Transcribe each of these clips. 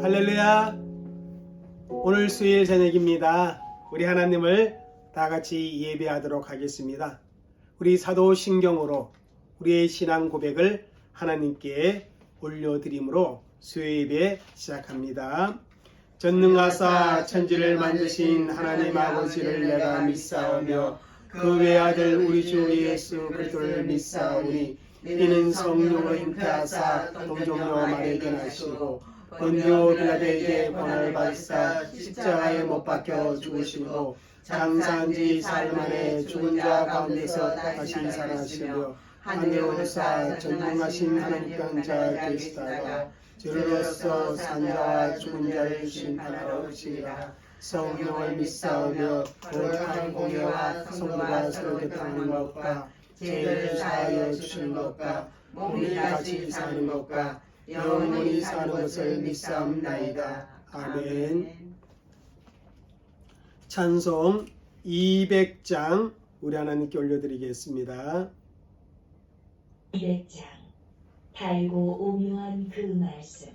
할렐루야. 오늘 수요일 저녁입니다. 우리 하나님을 다 같이 예배하도록 하겠습니다. 우리 사도신경으로 우리의 신앙 고백을 하나님께 올려드림으로 수요 예배 시작합니다. 전능하사 천지를 만드신 하나님 아버지를 내가 믿사오며 그 외아들 우리 주 예수 그리스도를 믿사오니 이는 성령으로 잉태하사 동정녀 마리아에게 나시고 본디오 빌라도에게 고난을 받으사 십자가에 못 박혀 죽으시고 장사한 지 사흘 만에 죽은 자 가운데서 다시 살아나시며 하늘에 오르사 전능하신 하나님께 앉아 계시다가 저로서 산자와 죽은 자를 심판하러 오시리라. 성령을 믿사오며 거룩한 공예와 성부가 서로 교통하는 것과 죄를 사하여 주시는 것과 몸이 다시 사는 것과 영원히 사는 것을 믿사옵나이다. 아멘. 찬송 200장 우리 하나님께 올려드리겠습니다. 200장 달고 오묘한 그 말씀.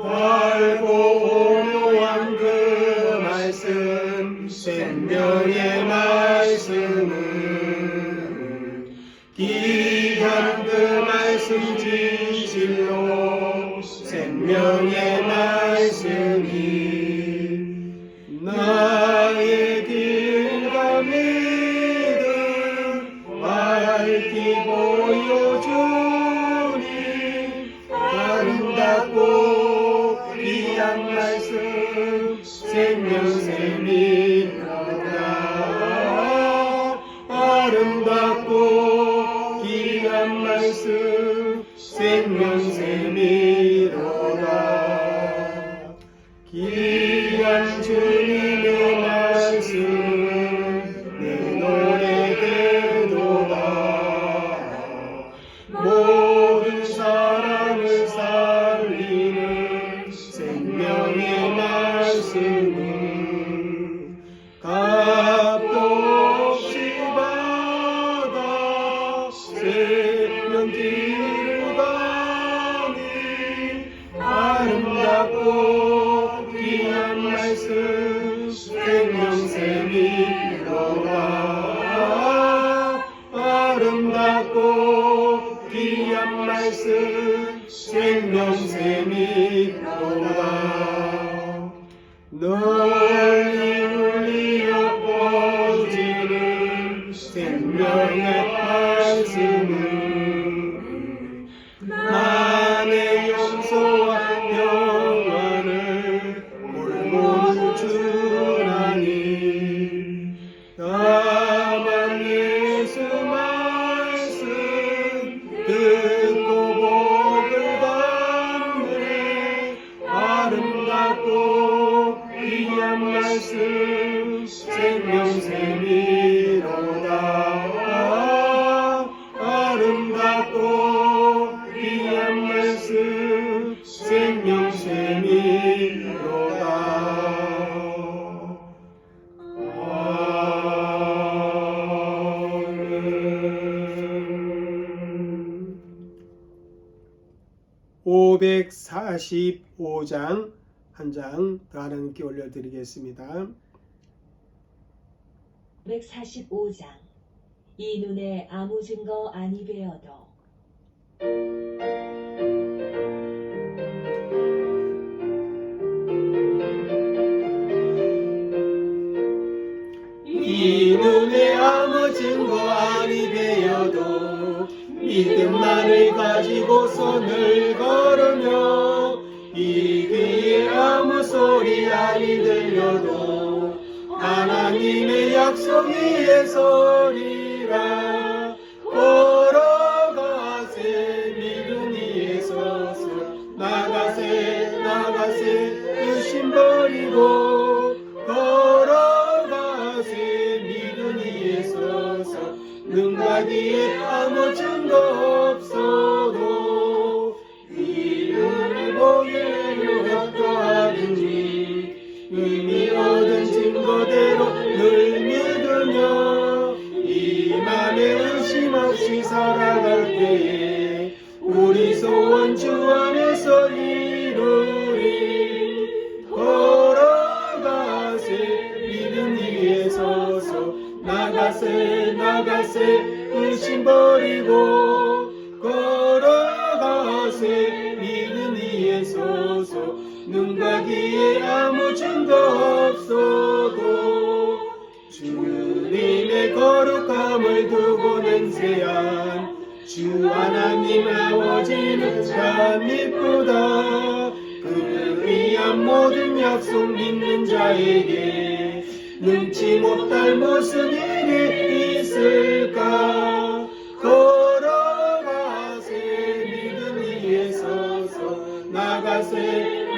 달고 오묘한 그 말씀 생명의 말씀은 귀한 그 말씀 진실로 생명의 말씀이 나의 길과 믿음 밝히 보여주니 아름답고 귀한 말씀 생명샘이로다. 아름답고 귀한 말씀 생명샘이로다. 귀한 주님의 말씀 내 노래 되도다. 모든 사람을 살리는 생명의 말씀은 값도 없이 받아 생명 길을 가니 아름답고 귀한 말씀 생명샘이로다. 아름답고 귀한 말씀 생명샘이로다. 널리 울리어 퍼지는 생명의 말씀은 만의 용서와 평안을 몰고 주나니 다만 예수 말씀 듣고 복을 받네. 아름답고 귀한 말씀 생명샘이로다. 아름답고 귀한 말씀 생명샘이로다. 아멘. 545장 한 장 더 하나님께 올려드리겠습니다. 145장 이 눈에 아무 증거 아니 되어도. 이 눈에 아무 증거 아니 되어도 믿음만을 가지고 손을 걸으며 이 귀에 아무 소리 아니 들려도 하나님의 약속 위에 서리라. 걸어가세 믿음 위에 서서 나가세 의심 버리고 걸어가세 믿음 위에 서서 눈과 귀에 아무 증거 없어도 이름을 보기에는 어떠하든지 이미 얻은 증거대로 늘 믿음 때에 우리 소원 주 안에서 이루리. 걸어가세 믿음 위에 서서 나가세 의심 버리고 걸어가세 믿음 위에 서서 눈과 귀에 아무 증거 없어도 주님의 거룩함을 두고 맹세한 주 하나님 아버지는 참 이쁘다. 그 귀한 모든 약속 믿는 자에게 능치 못할 무슨 일이 있을까. 걸어가세 믿음 위에 서서 나가세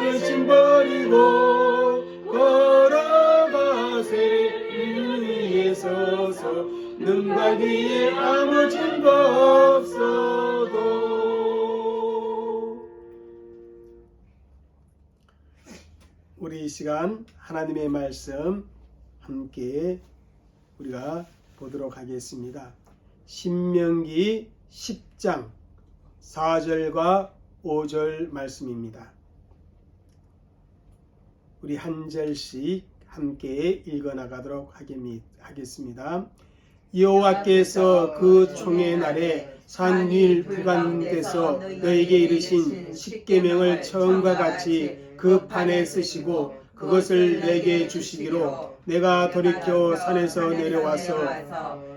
의심 버리고 걸어가세 믿음 위에 서서 눈과 귀에 아무 증거 없어도. 우리 이 시간 하나님의 말씀 함께 우리가 보도록 하겠습니다. 신명기 10장 4절과 5절 말씀입니다. 우리 한 절씩 함께 읽어나가도록 하겠습니다. 여호와께서 그 총의 날에 산 위 북한에서 너에게 이르신 십계명을 처음과 같이 그 판에 쓰시고 그것을 내게 주시기로 내가 돌이켜 산에서 내려와서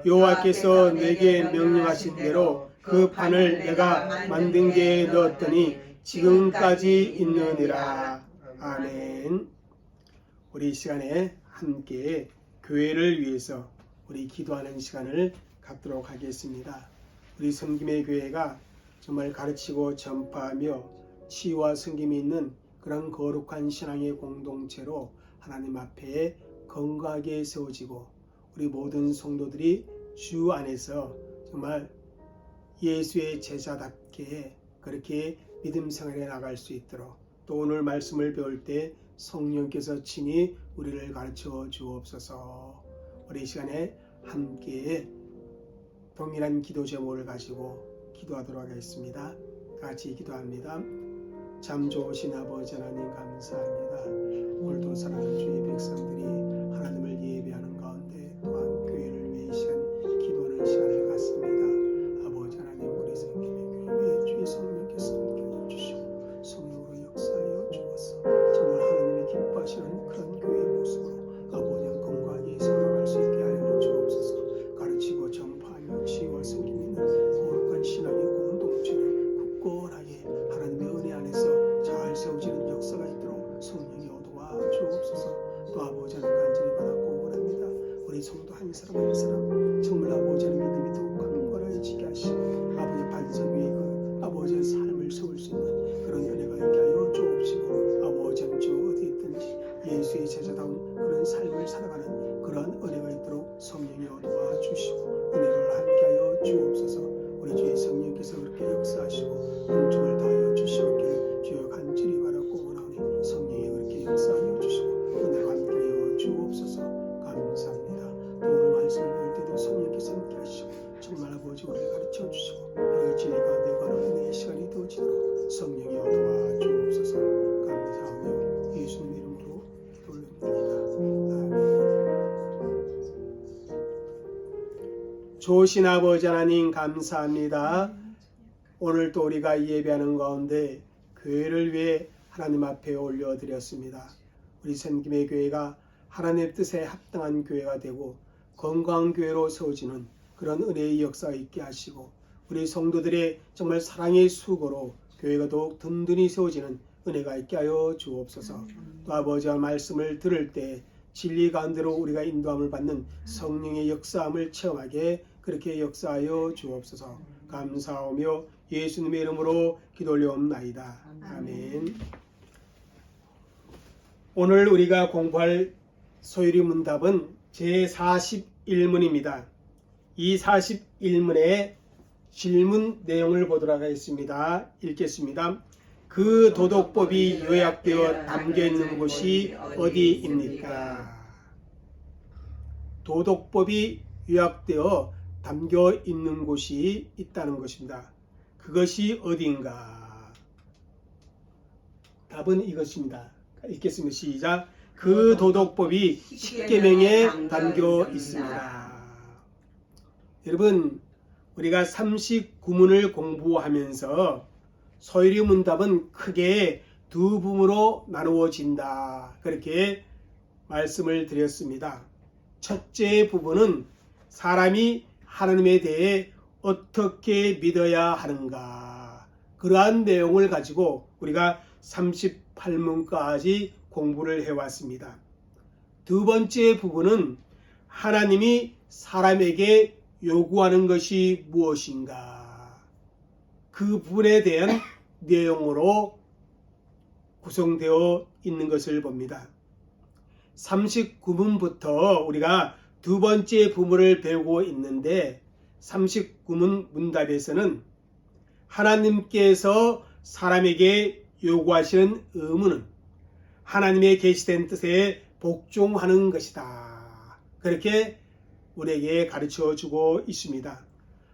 여호와께서 내게 명령하신 대로 그 판을 내가 만든 게에 넣었더니 지금까지 있느니라. 아멘. 우리 이 시간에 함께 교회를 위해서 우리 기도하는 시간을 갖도록 하겠습니다. 우리 섬김의 교회가 정말 가르치고 전파하며 치유와 섬김이 있는 그런 거룩한 신앙의 공동체로 하나님 앞에 건강하게 세워지고 우리 모든 성도들이 주 안에서 정말 예수의 제자답게 그렇게 믿음 생활에 나갈 수 있도록 또 오늘 말씀을 배울 때 성령께서 친히 우리를 가르쳐 주옵소서. 우리 이 시간에 함께 동일한 기도 제목을 가지고 기도하도록 하겠습니다. 같이 기도합니다. 참 좋으신 아버지 하나님 감사합니다. 오늘도 사랑하는 주의 백성들이 하나님을 예배하는 가운데 또한 교회를 위해 이 시간 기도하는 시간을 갖습니다. 아버지 하나님 우리 섬김의 교회에 주의 성령께서 함께하여 주시고 성령으로 역사하여 주옵소서. 정말 하나님이 기뻐하시는 그런 교회의 모습으로 아버지 건강하게 살아갈 수 있게 하여 주옵소서. 가르치고 전파하며 치유와 섬김 있는 거룩한 신앙의 공동체를 굳건하게 하나님의 은혜 안에서 잘 세워지는 역사가 있도록 성령이 어도와 주옵소서. 또 아버지 하나님 간절히 바라고 원합니다. 우리 성도 한 사람 한 사람 정말 아버지 하나님 믿음이 더욱 강건해지게 하시고 아버지 반석 위에 그 아버지의 삶을 세울 수 있는 그런 은혜가 있게 하여 주옵시고 아버지 하나님 저 어디 있든지 예수의 제자다운 그런 삶을 살아가는 그런 은혜가 있도록 성령이 어도와 주시고 은혜를 함께하여 주옵소서. 우리 주의 성령께서 그렇게 역사하시고 은총을 다하여 주시옵기를 주여 간절히 바라고 원하오니 성령이 그렇게 역사하여 주시고 은혜를 함께하여 주옵소서. 감사합니다. 오늘 말씀을 볼 때도 성령께서 함께하시고 정말 아버지 우리를 가르쳐 주시고 우리가 진리 가운데 가는 은혜의 시간이 되어지도록 성령이 어도와 주옵소서. 감사하며 예수님 이름으로 기도 올립니다. 좋으신 아버지 하나님 감사합니다. 오늘 또 우리가 예배하는 가운데 교회를 위해 하나님 앞에 올려드렸습니다. 우리 섬김의 교회가 하나님의 뜻에 합당한 교회가 되고 건강한 교회로 세워지는 그런 은혜의 역사가 있게 하시고 우리 성도들의 정말 사랑의 수고로 교회가 더욱 든든히 세워지는 은혜가 있게 하여 주옵소서. 또 아버지와 말씀을 들을 때 진리 가운데로 우리가 인도함을 받는 성령의 역사함을 체험하게 그렇게 역사하여 주옵소서. 감사하며 예수님의 이름으로 기도 올려옵나이다. 아멘. 오늘 우리가 공부할 소율이 문답은 제41문입니다. 이 41문의 질문 내용을 보도록 하겠습니다. 읽겠습니다. 그 도덕법이 요약되어 담겨 있는 곳이 어디입니까? 도덕법이 요약되어 담겨 있는 곳이 있다는 것입니다. 그것이 어딘가? 답은 이것입니다. 읽겠습니다. 시작. 그 도덕법이 십계명에 담겨 있습니다. 여러분, 우리가 39문을 공부하면서 소요리 문답은 크게 두 부분으로 나누어진다. 그렇게 말씀을 드렸습니다. 첫째 부분은 사람이 하나님에 대해 어떻게 믿어야 하는가, 그러한 내용을 가지고 우리가 38문까지 공부를 해왔습니다. 두 번째 부분은 하나님이 사람에게 요구하는 것이 무엇인가, 그 부분에 대한 내용으로 구성되어 있는 것을 봅니다. 39문부터 우리가 두 번째 부분을 배우고 있는데 39문 문답에서는 하나님께서 사람에게 요구하시는 의무는 하나님의 계시된 뜻에 복종하는 것이다. 그렇게 우리에게 가르쳐 주고 있습니다.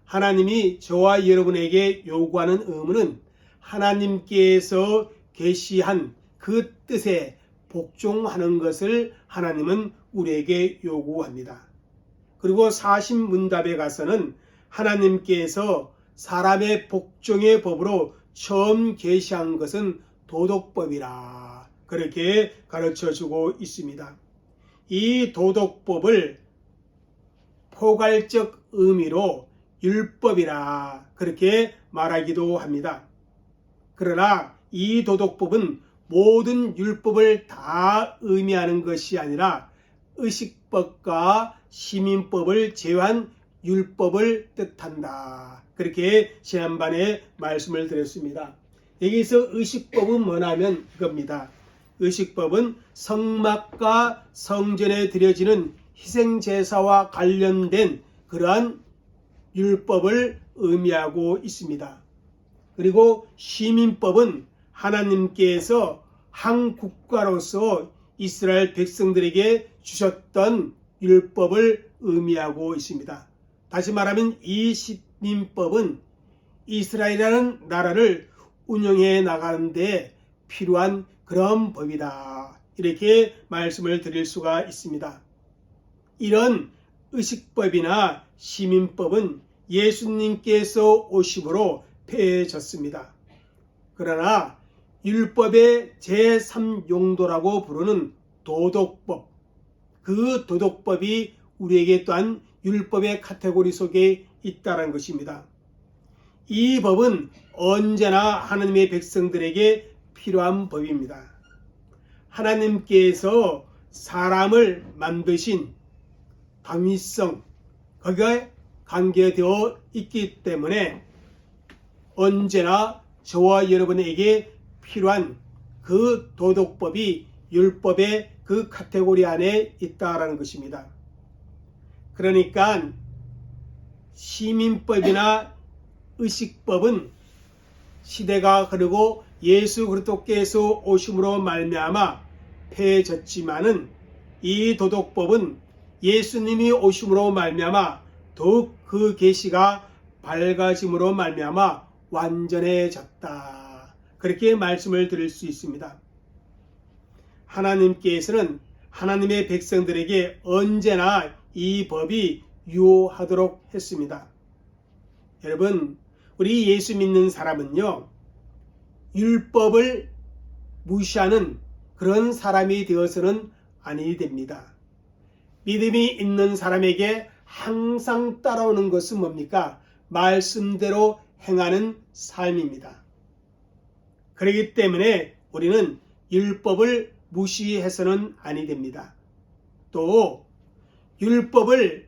하나님이 저와 여러분에게 요구하는 의무는 하나님께서 계시한 그 뜻에 복종하는 것을 하나님은 우리에게 요구합니다. 그리고 40문답에 가서는 하나님께서 사람의 복종의 법으로 처음 계시한 것은 도덕법이라 그렇게 가르쳐주고 있습니다. 이 도덕법을 포괄적 의미로 율법이라 그렇게 말하기도 합니다. 그러나 이 도덕법은 모든 율법을 다 의미하는 것이 아니라 의식법과 시민법을 제외한 율법을 뜻한다. 그렇게 지난번에 말씀을 드렸습니다. 여기서 의식법은 뭐냐면 이겁니다. 의식법은 성막과 성전에 드려지는 희생제사와 관련된 그러한 율법을 의미하고 있습니다. 그리고 시민법은 하나님께서 한 국가로서 이스라엘 백성들에게 주셨던 율법을 의미하고 있습니다. 다시 말하면 이 시민법은 이스라엘이라는 나라를 운영해 나가는 데 필요한 그런 법이다. 이렇게 말씀을 드릴 수가 있습니다. 이런 의식법이나 시민법은 예수님께서 오심으로 폐해졌습니다. 그러나 율법의 제3용도라고 부르는 도덕법, 그 도덕법이 우리에게 또한 율법의 카테고리 속에 있다는 것입니다. 이 법은 언제나 하나님의 백성들에게 필요한 법입니다. 하나님께서 사람을 만드신 당위성, 거기에 관계되어 있기 때문에 언제나 저와 여러분에게 필요한 그 도덕법이 율법의 그 카테고리 안에 있다라는 것입니다. 그러니까 시민법이나 의식법은 시대가 흐르고 예수 그리스도께서 오심으로 말미암아 폐해졌지만은 이 도덕법은 예수님이 오심으로 말미암아 더욱 그 계시가 밝아짐으로 말미암아 완전해졌다. 그렇게 말씀을 드릴 수 있습니다. 하나님께서는 하나님의 백성들에게 언제나 이 법이 유효하도록 했습니다. 여러분, 우리 예수 믿는 사람은요, 율법을 무시하는 그런 사람이 되어서는 아니 됩니다. 믿음이 있는 사람에게 항상 따라오는 것은 뭡니까? 말씀대로 행하는 삶입니다. 그렇기 때문에 우리는 율법을 무시해서는 아니 됩니다. 또 율법을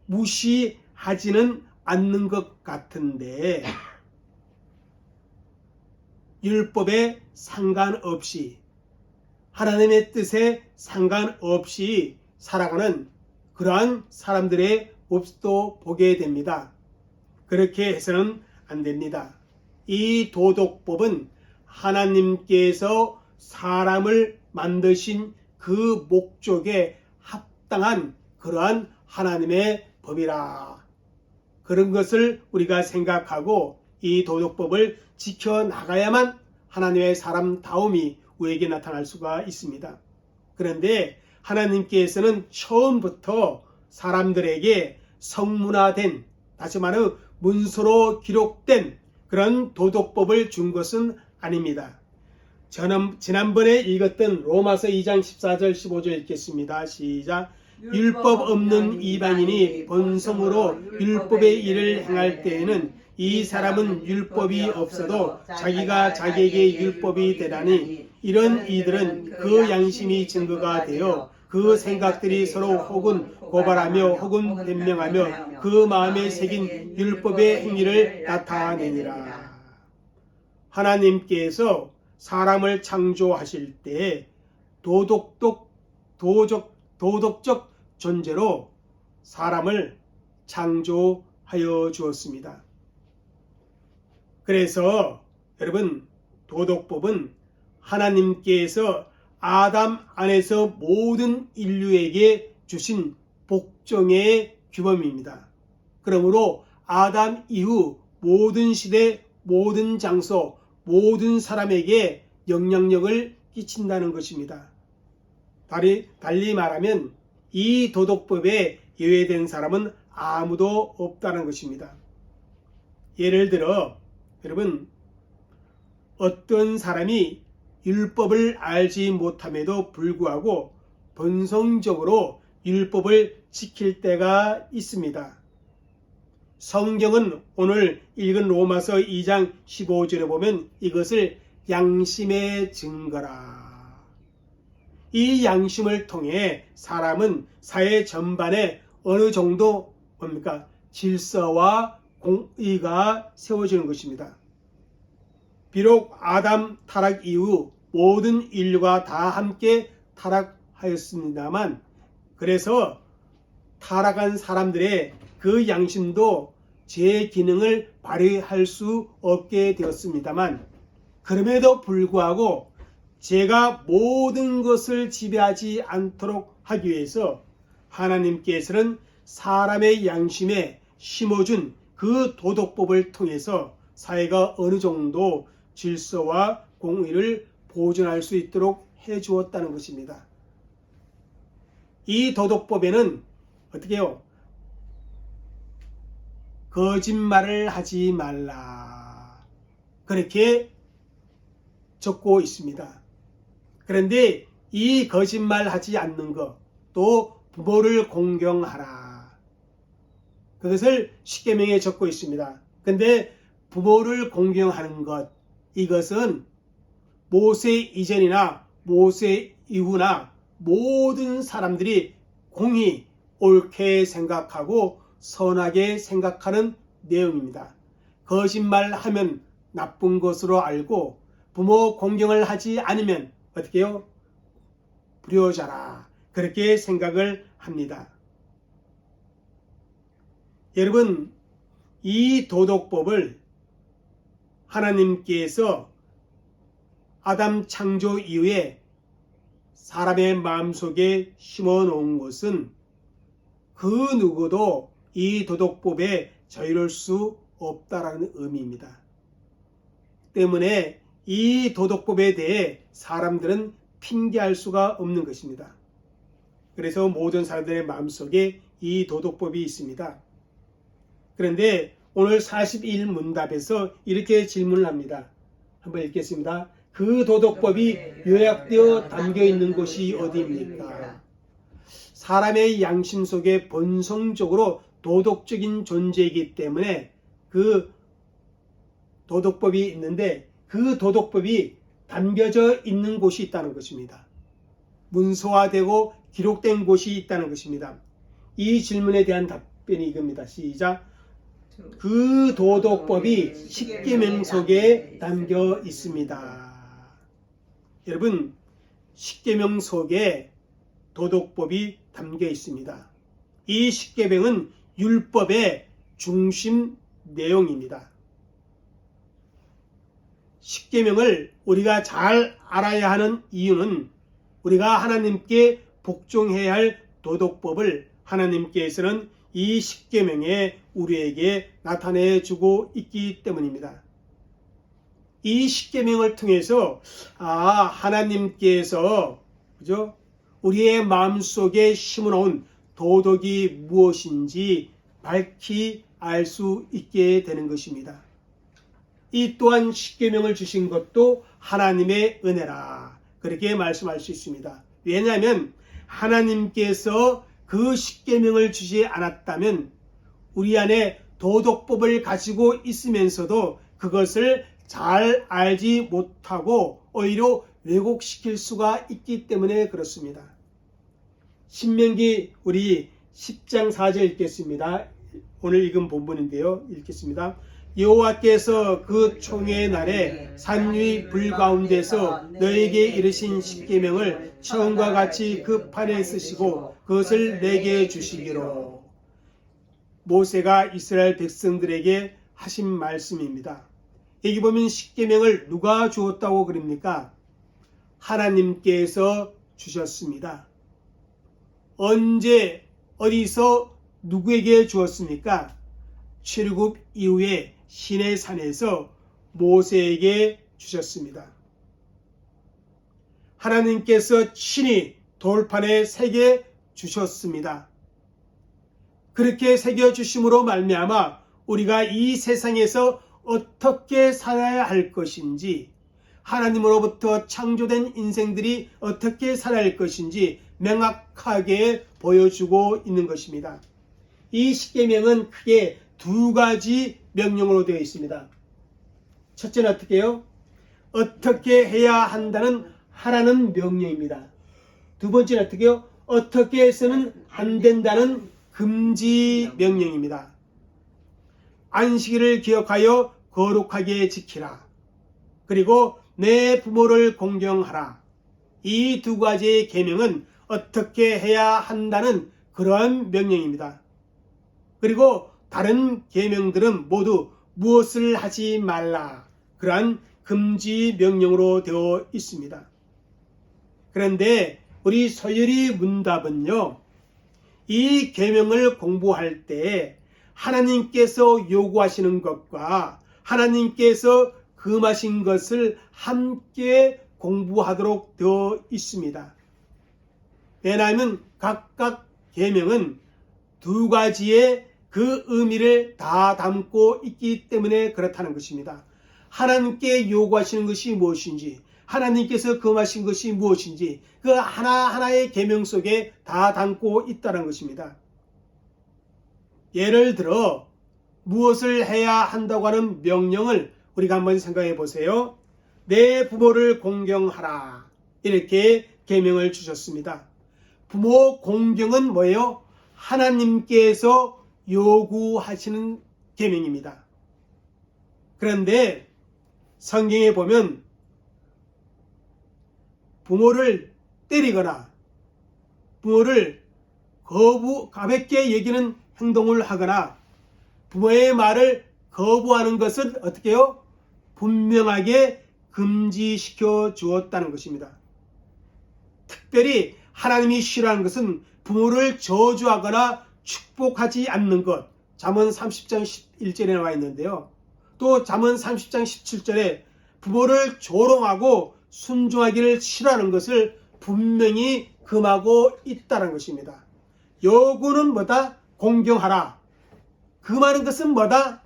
무시하지는 않는 것 같은데 율법에 상관없이 하나님의 뜻에 상관없이 살아가는 그러한 사람들의 모습도 보게 됩니다. 그렇게 해서는 안 됩니다. 이 도덕법은 하나님께서 사람을 만드신 그 목적에 합당한 그러한 하나님의 법이라 그런 것을 우리가 생각하고 이 도덕법을 지켜나가야만 하나님의 사람다움이 우리에게 나타날 수가 있습니다. 그런데 하나님께서는 처음부터 사람들에게 성문화된, 다시 말하면 문서로 기록된 그런 도덕법을 준 것은 아닙니다. 저는 지난번에 읽었던 로마서 2장 14절 15절 읽겠습니다. 시작. 율법 없는 이방인이 본성으로 율법의 일을 행할 때에는 이 사람은 율법이 없어도 자기가 자기에게 율법이 되라니 이런 이들은 그 양심이 증거가 되어 그 생각들이 서로 혹은 고발하며 혹은 변명하며 그 마음에 새긴 율법의 행위를 나타내니라. 하나님께서 사람을 창조하실 때 도덕적 존재로 사람을 창조하여 주었습니다. 그래서 여러분, 도덕법은 하나님께서 아담 안에서 모든 인류에게 주신 복종의 규범입니다. 그러므로 아담 이후 모든 시대, 모든 장소, 모든 사람에게 영향력을 끼친다는 것입니다. 달리 말하면 이 도덕법에 예외된 사람은 아무도 없다는 것입니다. 예를 들어 여러분, 어떤 사람이 율법을 알지 못함에도 불구하고 본성적으로 율법을 지킬 때가 있습니다. 성경은 오늘 읽은 로마서 2장 15절에 보면 이것을 양심의 증거라. 이 양심을 통해 사람은 사회 전반에 어느 정도 질서와 공의가 세워지는 것입니다. 비록 아담 타락 이후 모든 인류가 다 함께 타락하였습니다만, 그래서 타락한 사람들의 그 양심도 제 기능을 발휘할 수 없게 되었습니다만, 그럼에도 불구하고 제가 모든 것을 지배하지 않도록 하기 위해서 하나님께서는 사람의 양심에 심어준 그 도덕법을 통해서 사회가 어느 정도 질서와 공의를 보존할 수 있도록 해 주었다는 것입니다. 이 도덕법에는 어떻게 해요? 거짓말을 하지 말라, 그렇게 적고 있습니다. 그런데 이 거짓말 하지 않는 것, 또 부모를 공경하라, 그것을 십계명에 적고 있습니다. 그런데 부모를 공경하는 것, 이것은 모세 이전이나 모세 이후나 모든 사람들이 공히 옳게 생각하고 선하게 생각하는 내용입니다. 거짓말하면 나쁜 것으로 알고 부모 공경을 하지 않으면 어떻게 해요? 불효자라, 그렇게 생각을 합니다. 여러분, 이 도덕법을 하나님께서 아담 창조 이후에 사람의 마음속에 심어 놓은 것은 그 누구도 이 도덕법에 저희를 수 없다라는 의미입니다. 때문에 이 도덕법에 대해 사람들은 핑계할 수가 없는 것입니다. 그래서 모든 사람들의 마음속에 이 도덕법이 있습니다. 그런데 오늘 41문답에서 이렇게 질문을 합니다. 한번 읽겠습니다. 그 도덕법이 요약되어 담겨 있는 곳이 어디입니까? 사람의 양심 속에 본성적으로 도덕적인 존재이기 때문에 그 도덕법이 있는데, 그 도덕법이 담겨져 있는 곳이 있다는 것입니다. 문서화되고 기록된 곳이 있다는 것입니다. 이 질문에 대한 답변이 이겁니다. 시작. 그 도덕법이 십계명 속에 담겨 있습니다. 여러분, 십계명 속에 도덕법이 담겨 있습니다. 이 십계명은 율법의 중심 내용입니다. 십계명을 우리가 잘 알아야 하는 이유는 우리가 하나님께 복종해야 할 도덕법을 하나님께서는 이 십계명에 우리에게 나타내 주고 있기 때문입니다. 이 십계명을 통해서 하나님께서 그죠? 우리의 마음속에 심어놓은 도덕이 무엇인지 밝히 알 수 있게 되는 것입니다. 이 또한 십계명을 주신 것도 하나님의 은혜라 그렇게 말씀할 수 있습니다. 왜냐하면 하나님께서 그 십계명을 주지 않았다면 우리 안에 도덕법을 가지고 있으면서도 그것을 잘 알지 못하고 오히려 왜곡시킬 수가 있기 때문에 그렇습니다. 신명기 우리 10장 4절 읽겠습니다. 오늘 읽은 본문인데요. 읽겠습니다. 여호와께서 그 총회의 날에 산 위 불 가운데서 너에게 이르신 십계명을 처음과 같이 그 판에 쓰시고 그것을 내게 주시기로. 모세가 이스라엘 백성들에게 하신 말씀입니다. 여기 보면 십계명을 누가 주었다고 그럽니까? 하나님께서 주셨습니다. 언제 어디서 누구에게 주었습니까? 출애굽 이후에 시내산에서 모세에게 주셨습니다. 하나님께서 친히 돌판에 새겨 주셨습니다. 그렇게 새겨 주심으로 말미암아 우리가 이 세상에서 어떻게 살아야 할 것인지, 하나님으로부터 창조된 인생들이 어떻게 살아야 할 것인지 명확하게 보여주고 있는 것입니다. 이 십계명은 크게 두 가지 명령으로 되어 있습니다. 첫째는 어떻게 해요? 어떻게 해야 한다는 하라는 명령입니다. 두 번째는 어떻게 해요? 어떻게 해서는 안 된다는 금지 명령입니다. 안식일을 기억하여 거룩하게 지키라. 그리고 내 부모를 공경하라. 이 두 가지의 계명은 어떻게 해야 한다는 그러한 명령입니다. 그리고 다른 계명들은 모두 무엇을 하지 말라. 그러한 금지 명령으로 되어 있습니다. 그런데 우리 소열이 문답은요. 이 계명을 공부할 때 하나님께서 요구하시는 것과 하나님께서 금하신 것을 함께 공부하도록 되어 있습니다. 왜냐하면 각각 계명은 두 가지의 그 의미를 다 담고 있기 때문에 그렇다는 것입니다. 하나님께 요구하시는 것이 무엇인지, 하나님께서 금하신 것이 무엇인지 그 하나하나의 계명 속에 다 담고 있다는 것입니다. 예를 들어 무엇을 해야 한다고 하는 명령을 우리가 한번 생각해 보세요. 내 부모를 공경하라. 이렇게 계명을 주셨습니다. 부모 공경은 뭐예요? 하나님께서 요구하시는 계명입니다. 그런데 성경에 보면 부모를 때리거나 부모를 가볍게 여기는 행동을 하거나 부모의 말을 거부하는 것을 어떻게 해요? 분명하게 금지시켜 주었다는 것입니다. 특별히 하나님이 싫어하는 것은 부모를 저주하거나 축복하지 않는 것. 잠언 30장 11절에 나와 있는데요. 또 잠언 30장 17절에 부모를 조롱하고 순종하기를 싫어하는 것을 분명히 금하고 있다는 것입니다. 요구는 뭐다? 공경하라. 금하는 것은 뭐다?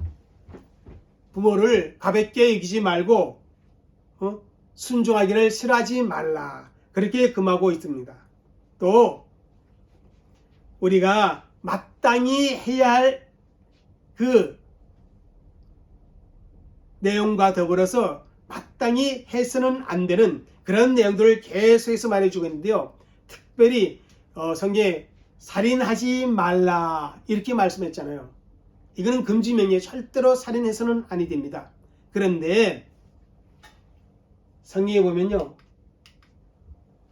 부모를 가볍게 여기지 말고 순종하기를 싫어하지 말라. 그렇게 금하고 있습니다. 또 우리가 마땅히 해야 할 그 내용과 더불어서 마땅히 해서는 안 되는 그런 내용들을 계속해서 말해주고 있는데요. 특별히 성경에 살인하지 말라 이렇게 말씀했잖아요. 이거는 금지명령에 절대로 살인해서는 아니 됩니다. 그런데 성경에 보면요.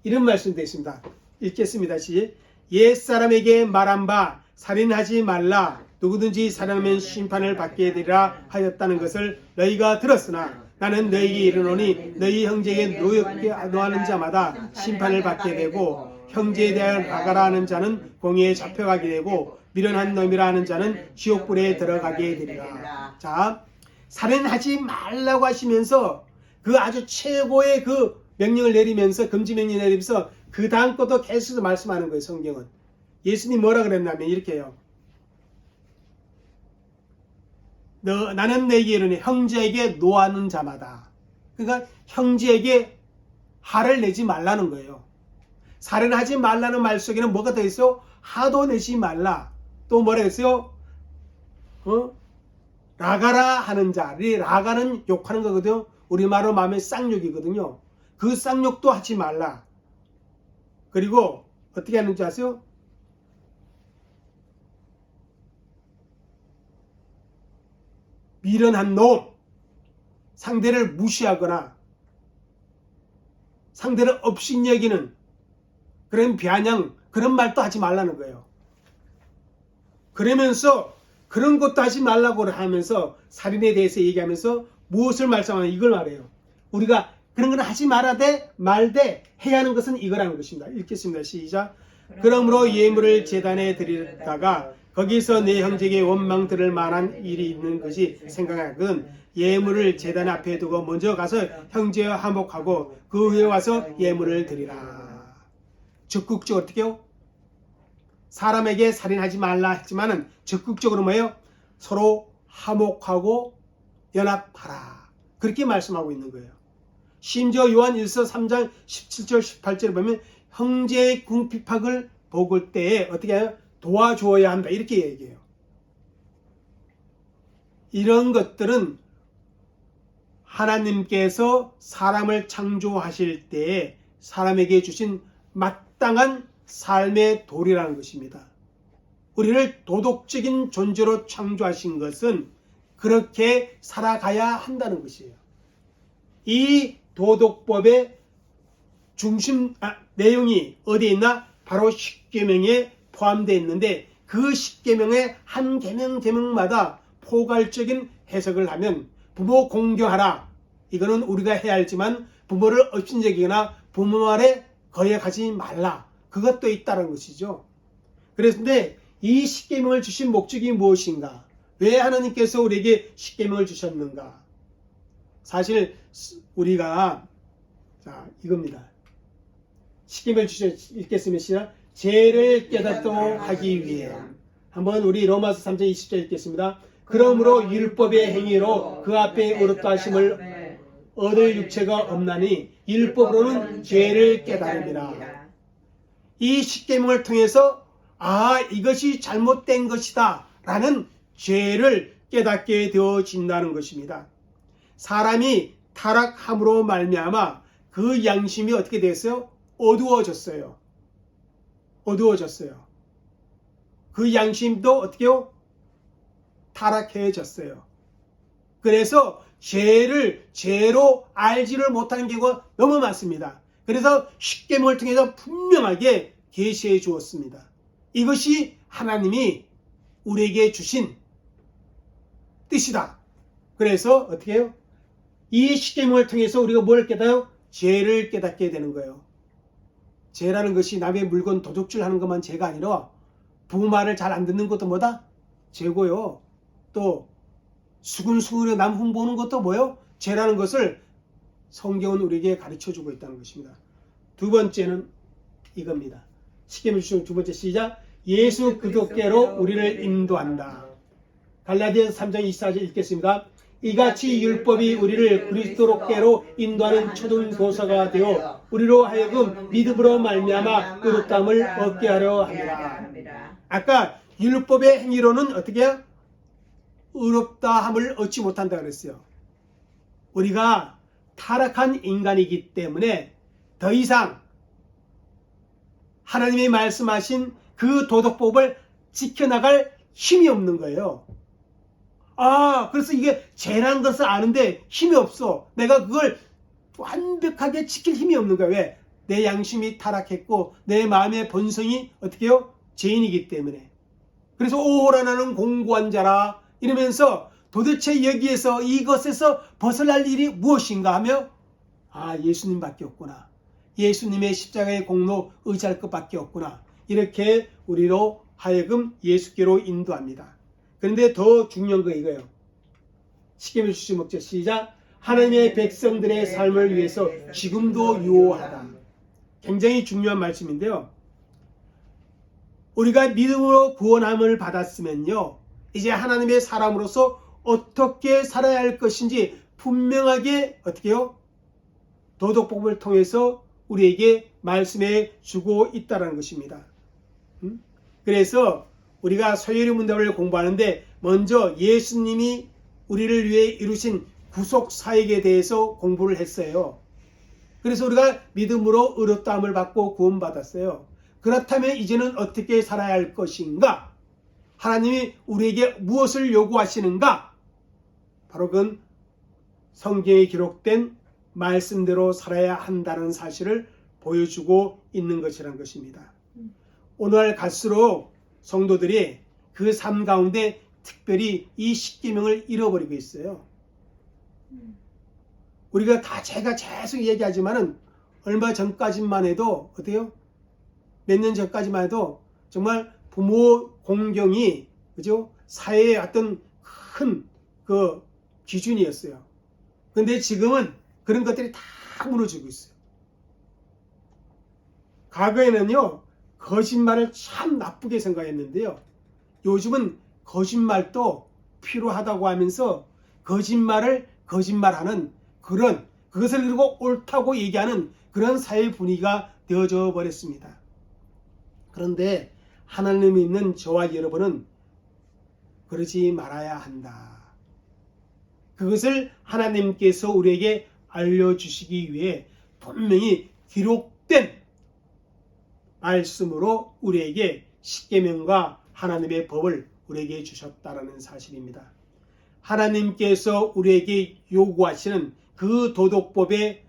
이런 말씀이 되어 있습니다. 읽겠습니다. 옛사람에게 말한 바 살인하지 말라. 누구든지 살인하면 심판을 받게 되리라 하였다는 것을 너희가 들었으나 나는 너희에게 이르노니 너희 형제에게 노하는 자마다 심판을 받게 되고 형제에 대하여 나가라 하는 자는 공의에 잡혀가게 되고 미련한 놈이라 하는 자는 지옥불에 들어가게 되리라. 자, 살인하지 말라고 하시면서 그 아주 최고의 그 명령을 내리면서 금지 명령을 내리면서 그 다음 것도 계속 말씀하는 거예요. 성경은. 예수님 뭐라 그랬냐면 이렇게 해요. 나는 내게 이르니 형제에게 노하는 자마다. 그러니까 형제에게 화를 내지 말라는 거예요. 살인하지 말라는 말 속에는 뭐가 더 있어? 화도 내지 말라. 또 뭐라 했어요? 라가라 하는 자. 라가는 욕하는 거거든요. 우리말로 말하면 쌍욕이거든요. 그 쌍욕도 하지 말라. 그리고 어떻게 하는지 아세요? 미련한 놈, 상대를 무시하거나 상대를 업신여기는 그런 비아냥, 그런 말도 하지 말라는 거예요. 그러면서 그런 것도 하지 말라고 하면서 살인에 대해서 얘기하면서 무엇을 말씀하냐 이걸 말해요. 우리가 그런 건 하지 말아대 말대 해야 하는 것은 이거라는 것입니다. 읽겠습니다. 시작. 그러므로 예물을 제단에 드리다가 거기서 내 형제에게 원망 들을 만한 일이 있는 것이 생각하거든 예물을 제단 앞에 두고 먼저 가서 형제와 화목하고 그 후에 와서 예물을 드리라. 적극적으로 어떻게 해요? 사람에게 살인하지 말라 했지만은 적극적으로 뭐예요? 서로 화목하고 연합하라. 그렇게 말씀하고 있는 거예요. 심지어 요한 1서 3장 17절 18절에 보면 형제의 궁핍학을 보을 때에 어떻게 해요? 도와주어야 한다. 이렇게 얘기해요. 이런 것들은 하나님께서 사람을 창조하실 때에 사람에게 주신 마땅한 삶의 도리라는 것입니다. 우리를 도덕적인 존재로 창조하신 것은 그렇게 살아가야 한다는 것이에요. 이 도덕법의 중심 내용이 어디에 있나? 바로 십계명에 포함되어 있는데 그 십계명의 한 계명마다 포괄적인 해석을 하면 부모 공경하라. 이거는 우리가 해야 할지만 부모를 업신여기거나 부모 말에 거역하지 말라. 그것도 있다는 것이죠. 그런데 이 십계명을 주신 목적이 무엇인가? 왜 하나님께서 우리에게 십계명을 주셨는가? 사실 우리가 이겁니다. 십계명을 읽겠습니다. 죄를 깨닫도록 하기 위해. 한번 우리 로마서 3장 20절 읽겠습니다. 그러므로 율법의 행위로 그 앞에 옳다 하심을 얻을 육체가 없나니 율법으로는 죄를 깨달음이라. 이 십계명을 통해서 이것이 잘못된 것이다 라는 죄를 깨닫게 되어진다는 것입니다. 사람이 타락함으로 말미암아 그 양심이 어떻게 됐어요? 어두워졌어요. 그 양심도 어떻게요? 타락해졌어요. 그래서 죄를 죄로 알지를 못하는 경우가 너무 많습니다. 그래서 십계명을 통해서 분명하게 계시해 주었습니다. 이것이 하나님이 우리에게 주신 뜻이다. 그래서 어떻게 해요? 이 십계명을 통해서 우리가 뭘 깨달아요? 죄를 깨닫게 되는 거예요. 죄라는 것이 남의 물건 도둑질 하는 것만 죄가 아니라 부모 말을 잘 안 듣는 것도 뭐다? 죄고요. 또 수근수근에 남 흠보는 것도 뭐예요? 죄라는 것을 성경은 우리에게 가르쳐주고 있다는 것입니다. 두 번째는 이겁니다. 십계명 주신 두 번째 시작. 예수 그리스도께로 우리를 인도한다. 갈라디아서 3장 24절 읽겠습니다. 이같이 율법이 우리를 그리스도께로 인도하는 초등교사가 되어 우리로 하여금 믿음으로 말미암아 의롭다함을 얻게 하려 합니다. 아까 율법의 행위로는 어떻게 해요? 의롭다함을 얻지 못한다 그랬어요. 우리가 타락한 인간이기 때문에 더 이상 하나님이 말씀하신 그 도덕법을 지켜나갈 힘이 없는 거예요. 그래서 이게 죄라는 것을 아는데 힘이 없어. 내가 그걸 완벽하게 지킬 힘이 없는 거야. 왜? 내 양심이 타락했고 내 마음의 본성이 어떻게 해요? 죄인이기 때문에. 그래서 오호라 나는 공고한 자라 이러면서 도대체 여기에서 이것에서 벗어날 일이 무엇인가 하며 예수님밖에 없구나. 예수님의 십자가의 공로 의지할 것밖에 없구나. 이렇게 우리로 하여금 예수께로 인도합니다. 그런데 더 중요한 거 이거예요. 십계명 주시 목적 시작. 하나님의 백성들의 삶을 위해서 지금도 유효하다. 굉장히 중요한 말씀인데요. 우리가 믿음으로 구원함을 받았으면요, 이제 하나님의 사람으로서 어떻게 살아야 할 것인지 분명하게 어떻게요? 도덕법을 통해서 우리에게 말씀해 주고 있다는 것입니다. 그래서 우리가 소요리 문답을 공부하는데 먼저 예수님이 우리를 위해 이루신 구속 사역에 대해서 공부를 했어요. 그래서 우리가 믿음으로 의롭다함을 받고 구원받았어요. 그렇다면 이제는 어떻게 살아야 할 것인가? 하나님이 우리에게 무엇을 요구하시는가? 바로 그건 성경에 기록된 말씀대로 살아야 한다는 사실을 보여주고 있는 것이란 것입니다. 오늘 갈수록 성도들이 그 삶 가운데 특별히 이 십계명을 잃어버리고 있어요. 우리가 다 제가 계속 얘기하지만은 얼마 전까지만 해도 어때요? 몇 년 전까지만 해도 정말 부모 공경이 그죠? 사회의 어떤 큰 그 기준이었어요. 근데 지금은 그런 것들이 다 무너지고 있어요. 과거에는요, 거짓말을 참 나쁘게 생각했는데요. 요즘은 거짓말도 필요하다고 하면서 거짓말을 거짓말하는 그것을 그리고 옳다고 얘기하는 그런 사회 분위기가 되어져 버렸습니다. 그런데 하나님 믿는 저와 여러분은 그러지 말아야 한다. 그것을 하나님께서 우리에게 알려주시기 위해 분명히 기록된 말씀으로 우리에게 십계명과 하나님의 법을 우리에게 주셨다라는 사실입니다. 하나님께서 우리에게 요구하시는 그 도덕법의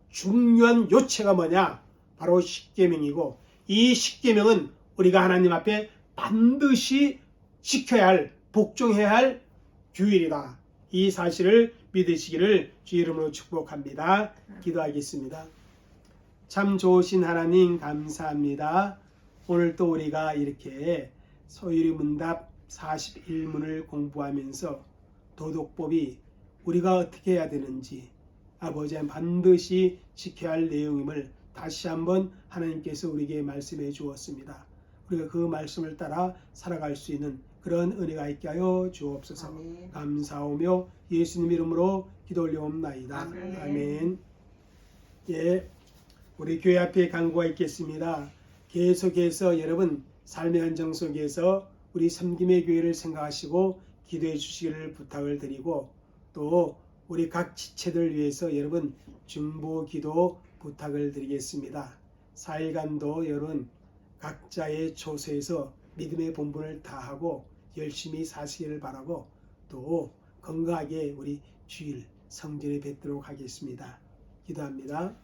중요한 요체가 뭐냐? 바로 십계명이고, 이 십계명은 우리가 하나님 앞에 반드시 지켜야 할, 복종해야 할 규율이다. 이 사실을 믿으시기를 주 이름으로 축복합니다. 기도하겠습니다. 참 좋으신 하나님 감사합니다. 오늘 또 우리가 이렇게 소유리 문답 41문을 공부하면서 도덕법이 우리가 어떻게 해야 되는지 아버지 반드시 지켜야 할 내용임을 다시 한번 하나님께서 우리에게 말씀해 주었습니다. 우리가 그 말씀을 따라 살아갈 수 있는 그런 은혜가 있게 하여 주옵소서. 아멘. 감사하며 예수님 이름으로 기도 올려옵나이다. 아멘. 아멘. 예, 우리 교회 앞에 간구가 있겠습니다. 계속해서 여러분 삶의 현장 속에서 우리 섬김의 교회를 생각하시고 기도해 주시기를 부탁을 드리고, 또 우리 각 지체들 위해서 여러분 중보 기도 부탁을 드리겠습니다. 4일간도 여러분 각자의 처소에서 믿음의 본분을 다하고 열심히 사시기를 바라고, 또 건강하게 우리 주일 성전에 뵙도록 하겠습니다. 기도합니다.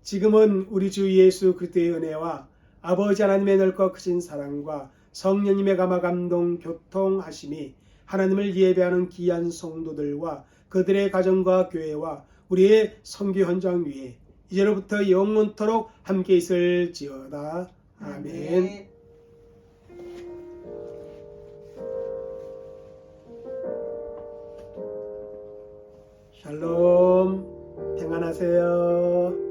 지금은 우리 주 예수 그리스도의 은혜와 아버지 하나님의 넓고 크신 사랑과 성령님의 감화 감동 교통하심이 하나님을 예배하는 귀한 성도들과 그들의 가정과 교회와 우리의 선교 현장 위에 이제로부터 영원토록 함께 있을지어다. 아멘. 샬롬, 평안하세요.